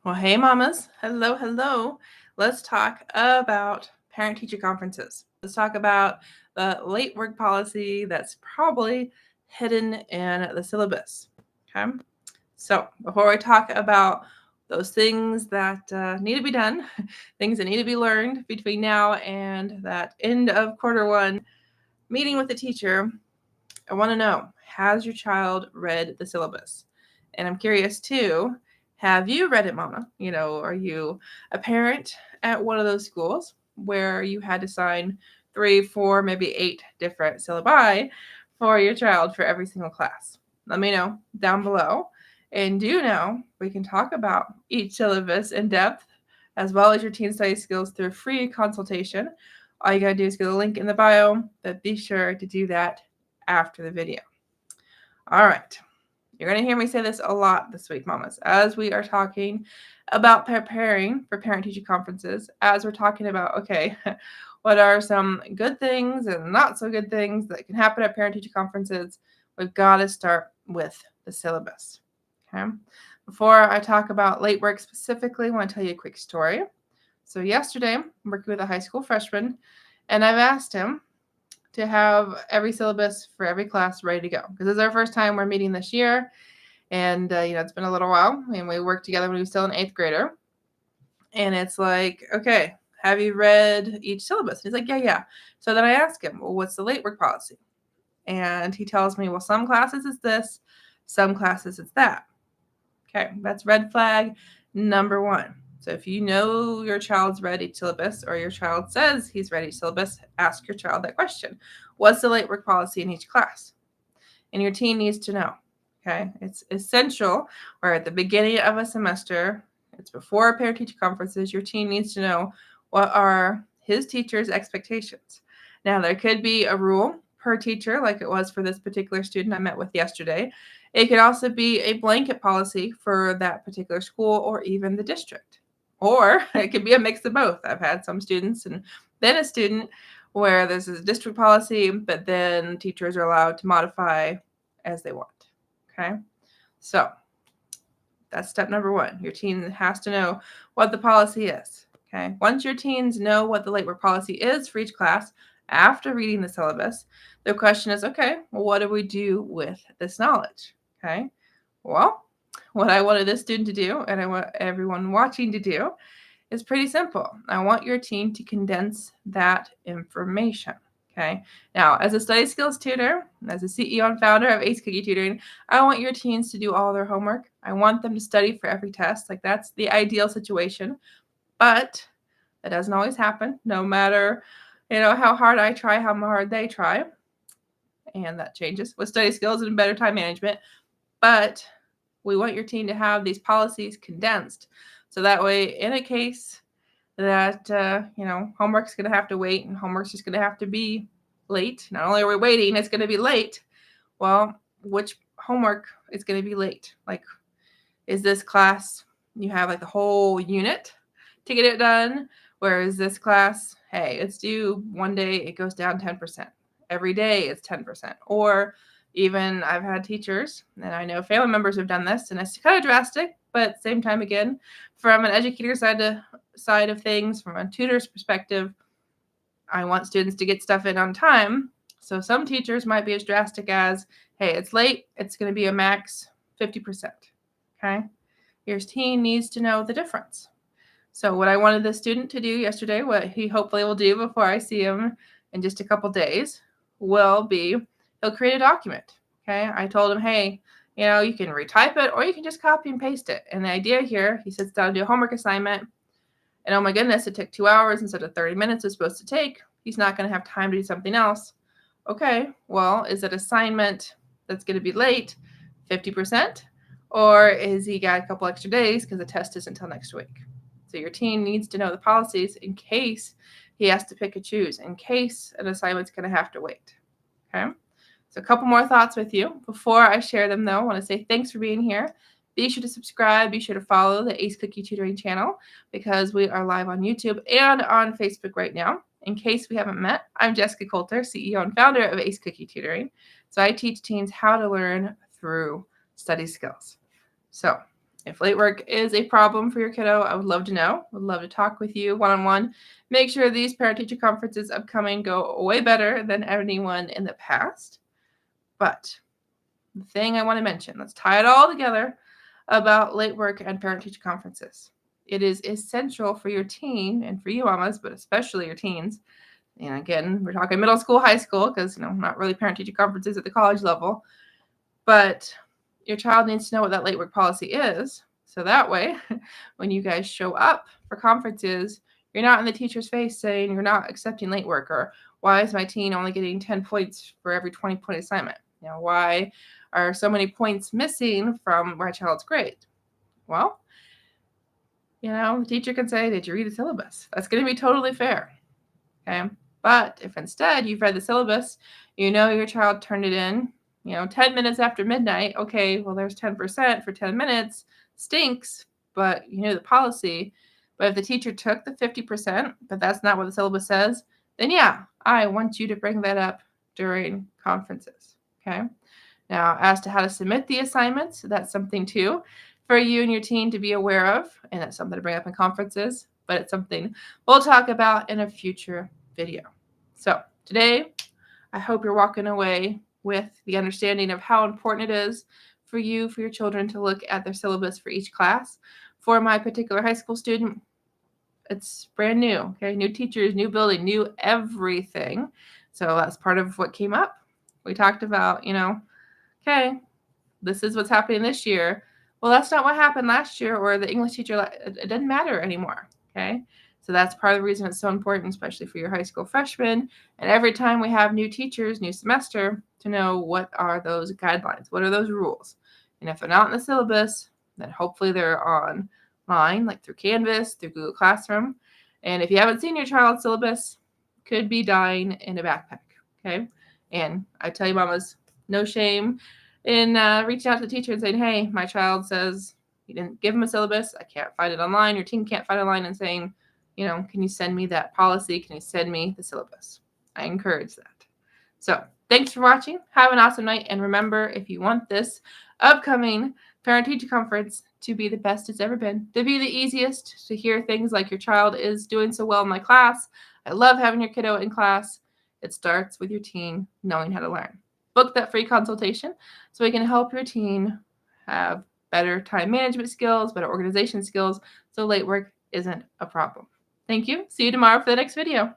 Well, hey, mamas. Hello, hello. Let's talk about parent-teacher conferences. Let's talk about the late work policy that's probably hidden in the syllabus. Okay. So before we talk about those things that need to be done, things that need to be learned between now and that end of quarter one meeting with the teacher, I want to know, has your child read the syllabus? And I'm curious too, have you read it, Mama? Are you a parent at one of those schools where you had to sign 3, 4, maybe 8 different syllabi for your child for every single class? Let me know down below. And do you know we can talk about each syllabus in depth as well as your teen study skills through a free consultation. All you gotta do is go to the link in the bio, but be sure to do that after the video. All right. You're going to hear me say this a lot this week, mamas, as we are talking about preparing for parent-teacher conferences, as we're talking about, okay, what are some good things and not so good things that can happen at parent-teacher conferences. We've got to start with the syllabus, okay? Before I talk about late work specifically, I want to tell you a quick story. So yesterday, I'm working with a high school freshman, and I've asked him to have every syllabus for every class ready to go. Because this is our first time we're meeting this year. And, it's been a little while. And we worked together when he was still an 8th grader. And it's like, okay, have you read each syllabus? And he's like, yeah. So then I ask him, well, what's the late work policy? And he tells me, well, some classes it's this, some classes it's that. Okay, that's red flag number 1. So if you know your child's read each syllabus or your child says he's read each syllabus, ask your child that question. What's the late work policy in each class? And your teen needs to know. Okay, it's essential. Or at the beginning of a semester, it's before parent-teacher conferences, your teen needs to know what are his teacher's expectations. Now, there could be a rule per teacher, like it was for this particular student I met with yesterday. It could also be a blanket policy for that particular school or even the district. Or it could be a mix of both. I've had some students and been a student where there's a district policy, but then teachers are allowed to modify as they want. Okay, so that's step number 1. Your teen has to know what the policy is. Okay, once your teens know what the late work policy is for each class, after reading the syllabus, the question is, okay, well, what do we do with this knowledge? Okay, well, what I wanted this student to do, and I want everyone watching to do, is pretty simple. I want your teen to condense that information. Okay. Now, as a study skills tutor, as a CEO and founder of Ace Cookie Tutoring, I want your teens to do all their homework. I want them to study for every test. Like, that's the ideal situation. But that doesn't always happen, no matter, how hard I try, how hard they try. And that changes with study skills and better time management. But we want your teen to have these policies condensed. So that way, in a case that, homework's going to have to wait and homework's just going to have to be late. Not only are we waiting, it's going to be late. Well, which homework is going to be late? Like, is this class, you have like the whole unit to get it done? Whereas this class, hey, it's due one day, it goes down 10%. Every day it's 10%. Or even I've had teachers, and I know family members have done this, and it's kind of drastic, but at the same time, again, from an educator side of things, from a tutor's perspective, I want students to get stuff in on time. So some teachers might be as drastic as, hey, it's late, it's going to be a max 50%. Okay? Your teen needs to know the difference. So what I wanted the student to do yesterday, what he hopefully will do before I see him in just a couple days, will be he'll create a document. Okay? I told him, hey, you can retype it or you can just copy and paste it. And the idea here, he sits down to do a homework assignment, and oh my goodness, it took 2 hours instead of 30 minutes it's supposed to take. He's not going to have time to do something else. Okay, well, is it assignment that's going to be late 50%? Or is he got a couple extra days because the test isn't until next week? So your teen needs to know the policies in case he has to pick and choose, in case an assignment's going to have to wait. Okay? So a couple more thoughts with you. Before I share them, though, I want to say thanks for being here. Be sure to subscribe. Be sure to follow the Ace Cookie Tutoring channel because we are live on YouTube and on Facebook right now. In case we haven't met, I'm Jessyka Coulter, CEO and founder of Ace Cookie Tutoring. So I teach teens how to learn through study skills. So If late work is a problem for your kiddo, I would love to know. Would love to talk with you one-on-one. Make sure these parent-teacher conferences upcoming go way better than anyone in the past. But the thing I want to mention, let's tie it all together about late work and parent-teacher conferences. It is essential for your teen and for you mamas, but especially your teens. And again, we're talking middle school, high school, because not really parent-teacher conferences at the college level. But your child needs to know what that late work policy is. So that way, when you guys show up for conferences, you're not in the teacher's face saying you're not accepting late work, or why is my teen only getting 10 points for every 20-point assignment? Why are so many points missing from my child's grade? Well, the teacher can say, did you read the syllabus? That's going to be totally fair. Okay. But if instead you've read the syllabus, your child turned it in, 10 minutes after midnight, okay, well, there's 10% for 10 minutes, stinks, but the policy. But if the teacher took the 50%, but that's not what the syllabus says, then yeah, I want you to bring that up during conferences, okay? Now, as to how to submit the assignments, that's something too for you and your teen to be aware of, and that's something to bring up in conferences, but it's something we'll talk about in a future video. So today, I hope you're walking away with the understanding of how important it is for your children to look at their syllabus for each class. For my particular high school student, it's brand new, okay? New teachers, new building, new everything. So that's part of what came up. We talked about, okay, this is what's happening this year. Well, that's not what happened last year, or the English teacher, it doesn't matter anymore, okay? So that's part of the reason it's so important, especially for your high school freshmen. And every time we have new teachers, new semester, to know what are those guidelines, what are those rules. And if they're not in the syllabus, then hopefully they're online, like through Canvas, through Google Classroom. And if you haven't seen your child's syllabus, could be dying in a backpack, okay? And I tell you, mamas, no shame in reaching out to the teacher and saying, hey, my child says you didn't give him a syllabus. I can't find it online. Your team can't find it online, and saying, can you send me that policy? Can you send me the syllabus? I encourage that. So thanks for watching. Have an awesome night. And remember, if you want this upcoming parent-teacher conference to be the best it's ever been, to be the easiest, to hear things like your child is doing so well in my class, I love having your kiddo in class, it starts with your teen knowing how to learn. Book that free consultation so we can help your teen have better time management skills, better organization skills, so late work isn't a problem. Thank you. See you tomorrow for the next video.